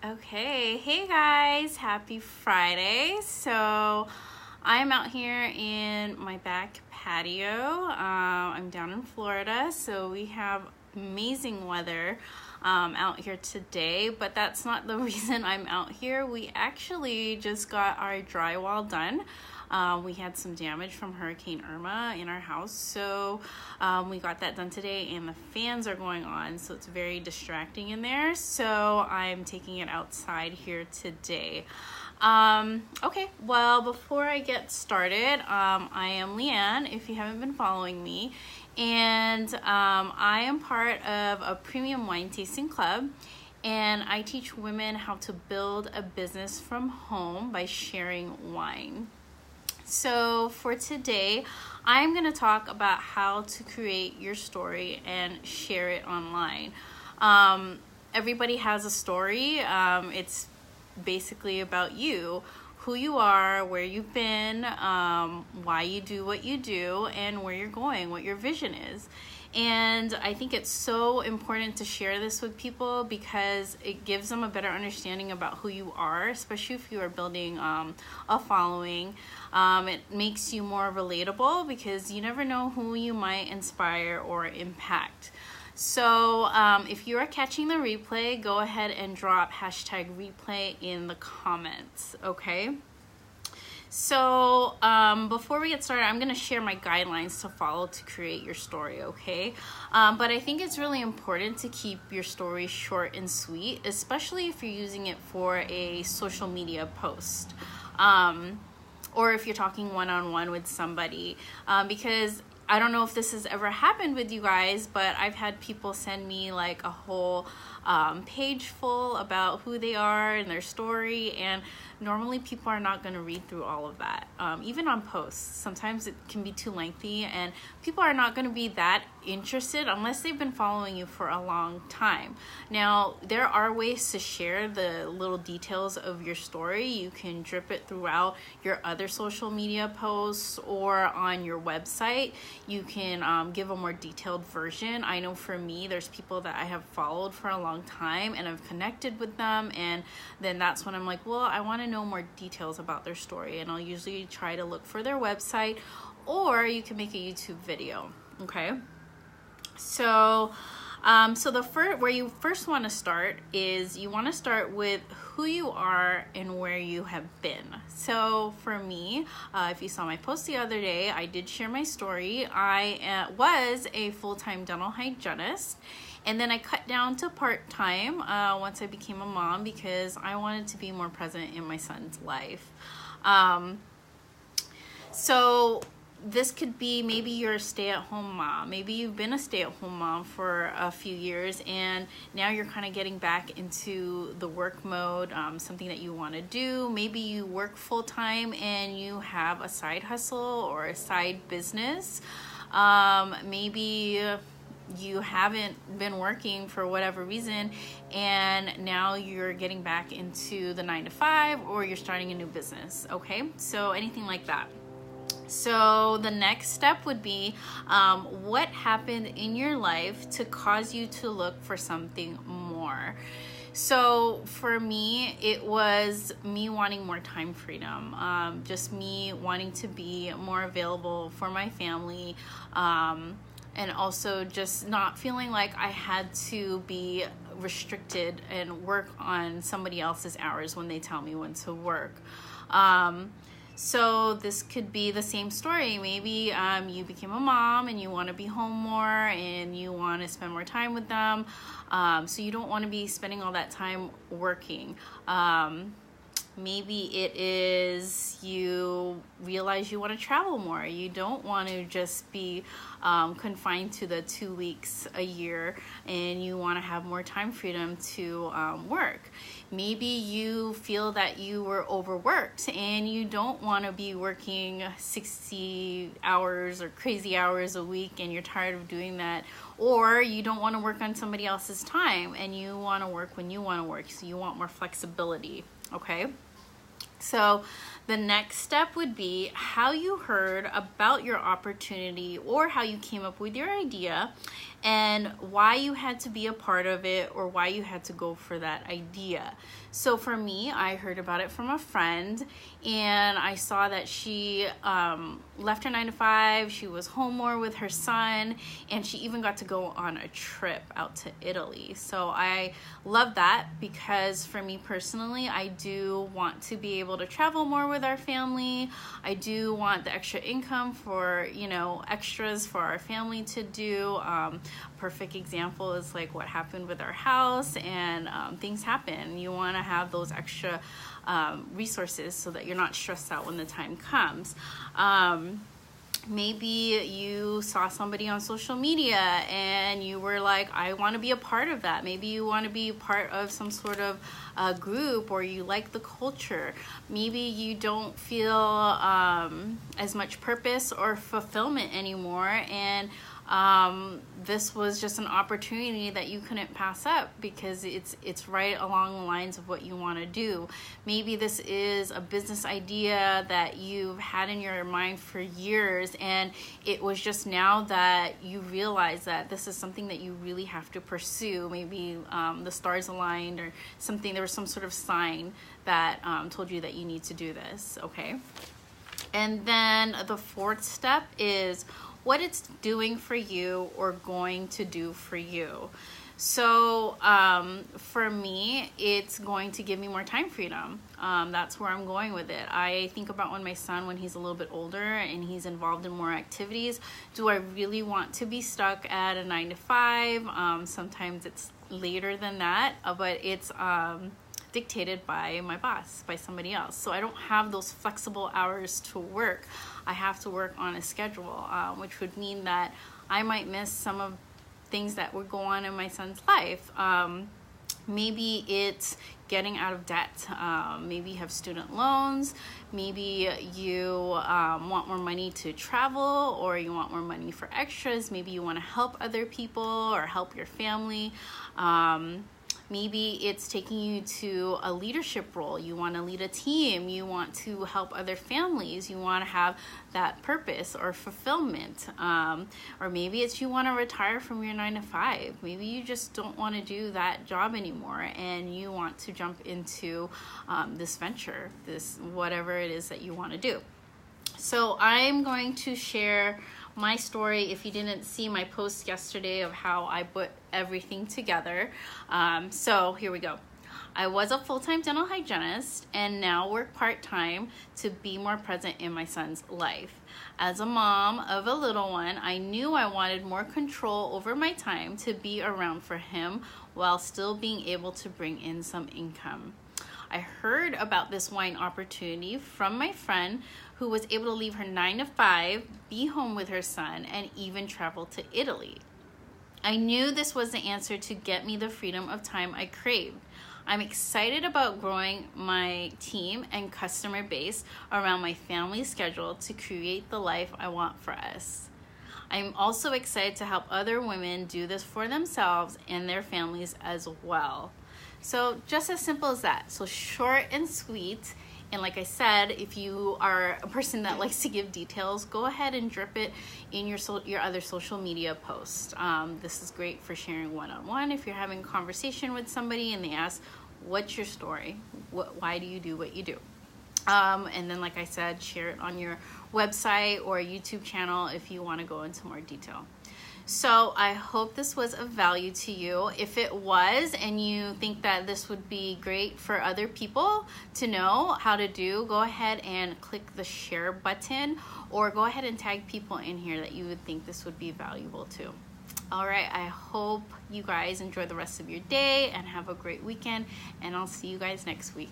Okay, hey guys, happy Friday. So I'm out here in my back patio. I'm down in Florida, so we have amazing weather out here today, but that's not the reason I'm out here. We actually just got our drywall done. We had some damage from Hurricane Irma in our house, so we got that done today, and the fans are going on, so it's very distracting in there. So I'm taking it outside here today. Okay, well, before I get started, I am Leanne, if you haven't been following me, and I am part of a premium wine tasting club, and I teach women how to build a business from home by sharing wine. So for today, I'm going to talk about how to create your story and share it online. Everybody has a story. It's basically about you, who you are, where you've been, why you do what you do, and where you're going, what your vision is. And I think it's so important to share this with people because it gives them a better understanding about who you are, especially if you are building a following. It makes you more relatable because you never know who you might inspire or impact. So if you are catching the replay, go ahead and drop #replay in the comments, okay? So before we get started, I'm going to share my guidelines to follow to create your story, okay? But I think it's really important to keep your story short and sweet, especially if you're using it for a social media post. Or if you're talking one-on-one with somebody, because I don't know if this has ever happened with you guys, but I've had people send me like a whole page full about who they are and their story, and normally people are not going to read through all of that. Even on posts, sometimes it can be too lengthy, and people are not going to be that interested unless they've been following you for a long time. Now, there are ways to share the little details of your story. You can drip it throughout your other social media posts or on your website. You can give a more detailed version. I know for me, there's people that I have followed for a long time and I've connected with them, and then that's when I'm like, well, I want to know more details about their story, and I'll usually try to look for their website, or you can make a YouTube video, okay? So where you first want to start is you want to start with who you are and where you have been. So for me, if you saw my post the other day, I did share my story. I was a full-time dental hygienist, and then I cut down to part-time once I became a mom because I wanted to be more present in my son's life. So this could be, maybe you're a stay-at-home mom. Maybe you've been a stay-at-home mom for a few years, and now you're kind of getting back into the work mode, something that you want to do. Maybe you work full-time and you have a side hustle or a side business. Maybe you haven't been working for whatever reason, and now you're getting back into the 9-to-5, or you're starting a new business, okay? So anything like that. So the next step would be what happened in your life to cause you to look for something more. So for me, it was me wanting more time freedom, just me wanting to be more available for my family, and also just not feeling like I had to be restricted and work on somebody else's hours when they tell me when to work. So this could be the same story. Maybe you became a mom and you want to be home more and you want to spend more time with them. So you don't want to be spending all that time working. Maybe it is you realize you want to travel more. You don't want to just be confined to the 2 weeks a year, and you want to have more time freedom to work. Maybe you feel that you were overworked and you don't want to be working 60 hours or crazy hours a week, and you're tired of doing that. Or you don't want to work on somebody else's time and you want to work when you want to work, so you want more flexibility, okay? So the next step would be how you heard about your opportunity or how you came up with your idea, and why you had to be a part of it or why you had to go for that idea. So for me, I heard about it from a friend, and I saw that she left her 9 to 5. She was home more with her son, and she even got to go on a trip out to Italy. So I love that, because for me personally, I do want to be able to travel more with our family. I do want the extra income for, extras for our family to do. Perfect example is like what happened with our house, and things happen. You want to have those extra resources so that you're not stressed out when the time comes. Maybe you saw somebody on social media and you were like, I want to be a part of that. Maybe you want to be part of some sort of group, or you like the culture. Maybe you don't feel as much purpose or fulfillment anymore, and this was just an opportunity that you couldn't pass up because it's right along the lines of what you want to do. Maybe this is a business idea that you've had in your mind for years, and it was just now that you realize that this is something that you really have to pursue. Maybe the stars aligned or something. There was some sort of sign that told you that you need to do this, okay? And then the fourth step is what it's doing for you or going to do for you. So for me, it's going to give me more time freedom. That's where I'm going with it. I think about when he's a little bit older and he's involved in more activities. Do I really want to be stuck at a 9 to 5? Sometimes it's later than that, but it's dictated by my boss, by somebody else. So I don't have those flexible hours to work. I have to work on a schedule, which would mean that I might miss some of things that would go on in my son's life. Maybe it's getting out of debt. Maybe you have student loans. Maybe you want more money to travel, or you want more money for extras. Maybe you want to help other people or help your family. Maybe it's taking you to a leadership role. You want to lead a team. You want to help other families. You want to have that purpose or fulfillment. Or maybe it's you want to retire from your 9 to 5. Maybe you just don't want to do that job anymore, and you want to jump into this venture, this whatever it is that you want to do. So I'm going to share my story. If you didn't see my post yesterday of how I put everything together. So here we go. I was a full-time dental hygienist and now work part-time to be more present in my son's life. As a mom of a little one, I knew I wanted more control over my time to be around for him while still being able to bring in some income. I heard about this wine opportunity from my friend who was able to leave her 9 to 5, be home with her son, and even travel to Italy. I knew this was the answer to get me the freedom of time I craved. I'm excited about growing my team and customer base around my family's schedule to create the life I want for us. I'm also excited to help other women do this for themselves and their families as well. So just as simple as that. So short and sweet. And like I said, if you are a person that likes to give details, go ahead and drip it in your other social media posts. This is great for sharing one-on-one. If you're having a conversation with somebody and they ask, what's your story? Why do you do what you do? And then, like I said, share it on your website or YouTube channel if you want to go into more detail. So I hope this was of value to you. If it was, and you think that this would be great for other people to know how to do, go ahead and click the share button, or go ahead and tag people in here that you would think this would be valuable to. All right, I hope you guys enjoy the rest of your day and have a great weekend, and I'll see you guys next week.